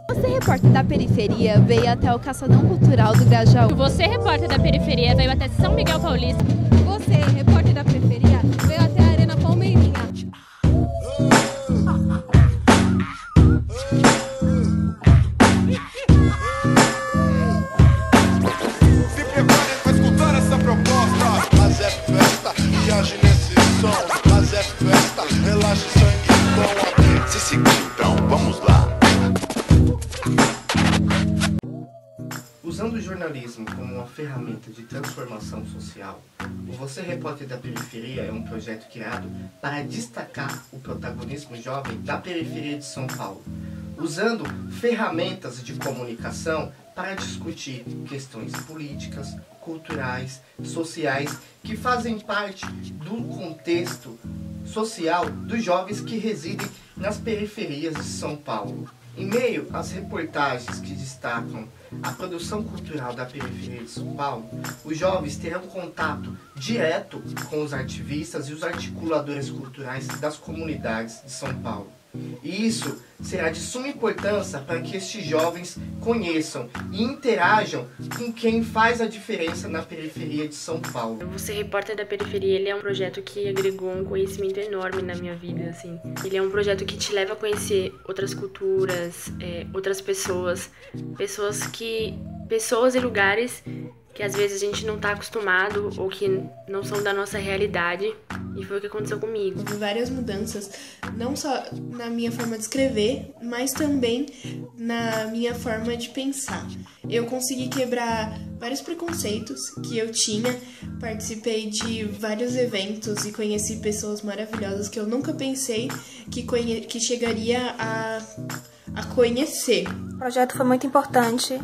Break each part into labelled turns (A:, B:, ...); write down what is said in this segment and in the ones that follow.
A: Você, repórter da periferia, veio até o Caçadão Cultural do Grajaú.
B: Você, repórter da periferia, veio até São Miguel Paulista.
A: Você, repórter da periferia, veio até a Arena Palmeirinha.
C: Se preparem para escutar essa proposta. Mas é festa, viaje nesse som. Mas é festa, relaxe sangue bom. Se seguir, então vamos lá.
D: Usando o jornalismo como uma ferramenta de transformação social, o Você Repórter da Periferia é um projeto criado para destacar o protagonismo jovem da periferia de São Paulo, usando ferramentas de comunicação para discutir questões políticas, culturais, sociais, que fazem parte do contexto social dos jovens que residem nas periferias de São Paulo. Em meio às reportagens que destacam a produção cultural da periferia de São Paulo, os jovens terão contato direto com os ativistas e os articuladores culturais das comunidades de São Paulo. E isso será de suma importância para que estes jovens conheçam e interajam com quem faz a diferença na periferia de São Paulo.
E: Você Repórter da Periferia, ele é um projeto que agregou um conhecimento enorme na minha vida, assim. Ele é um projeto que te leva a conhecer outras culturas, outras pessoas e lugares que às vezes a gente não está acostumado ou que não são da nossa realidade. E foi o que aconteceu comigo.
F: Houve várias mudanças, não só na minha forma de escrever, mas também na minha forma de pensar. Eu consegui quebrar vários preconceitos que eu tinha, participei de vários eventos e conheci pessoas maravilhosas que eu nunca pensei que chegaria a conhecer.
G: O projeto foi muito importante,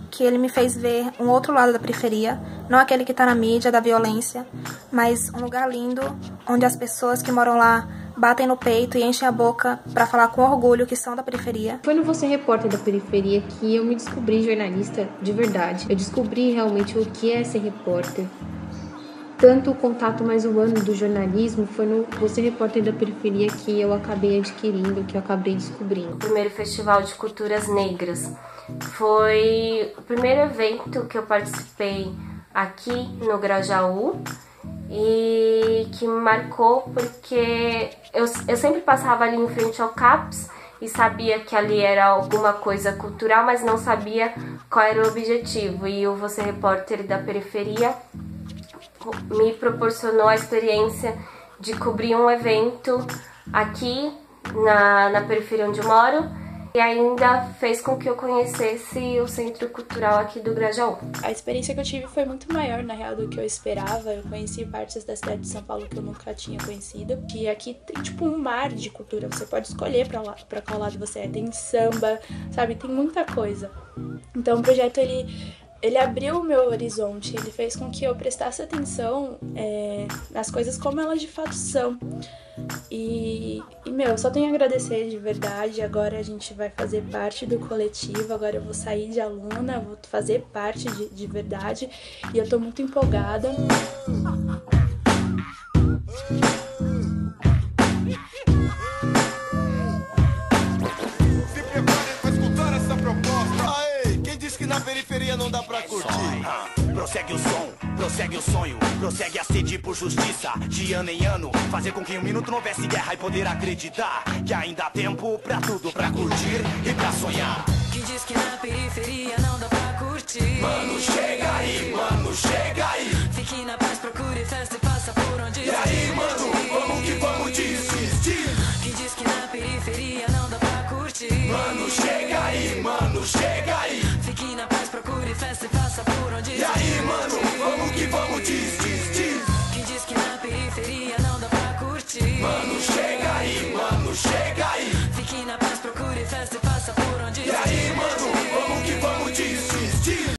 G: que ele me fez ver um outro lado da periferia, não aquele que está na mídia, da violência, mas um lugar lindo, onde as pessoas que moram lá batem no peito e enchem a boca para falar com orgulho que são da periferia.
H: Foi no Você Repórter da Periferia que eu me descobri jornalista de verdade. Eu descobri realmente o que é ser repórter. Tanto o contato mais humano do jornalismo foi no Você Repórter da Periferia que eu acabei adquirindo, que eu acabei descobrindo.
E: O primeiro Festival de Culturas Negras foi o primeiro evento que eu participei aqui no Grajaú e que me marcou porque eu sempre passava ali em frente ao CAPS e sabia que ali era alguma coisa cultural, mas não sabia qual era o objetivo. E o Você Repórter da Periferia me proporcionou a experiência de cobrir um evento aqui na periferia onde eu moro e ainda fez com que eu conhecesse o Centro Cultural aqui do Grajaú.
I: A experiência que eu tive foi muito maior, na real, do que eu esperava. Eu conheci partes da cidade de São Paulo que eu nunca tinha conhecido. Que aqui tem tipo um mar de cultura, você pode escolher pra qual lado você é. Tem samba, sabe? Tem muita coisa. Então o projeto, ele abriu o meu horizonte, ele fez com que eu prestasse atenção nas coisas como elas de fato são. E meu, só tenho a agradecer de verdade. Agora a gente vai fazer parte do coletivo, agora eu vou sair de aluna, vou fazer parte de verdade. E eu tô muito empolgada.
C: Se preparem para escutar essa proposta. Aê, quem disse que na periferia não dá pra curtir?
J: Prossegue o som, prossegue o sonho, prossegue a sede por justiça, de ano em ano, fazer com que em um minuto não houvesse guerra e poder acreditar que ainda há tempo pra tudo, pra curtir e pra sonhar.
K: Quem diz que na periferia não dá pra curtir?
J: Mano, chega aí, mano, chega aí.
K: Fique na paz, procure festa e faça por onde
J: E aí, mano, vamos que vamos.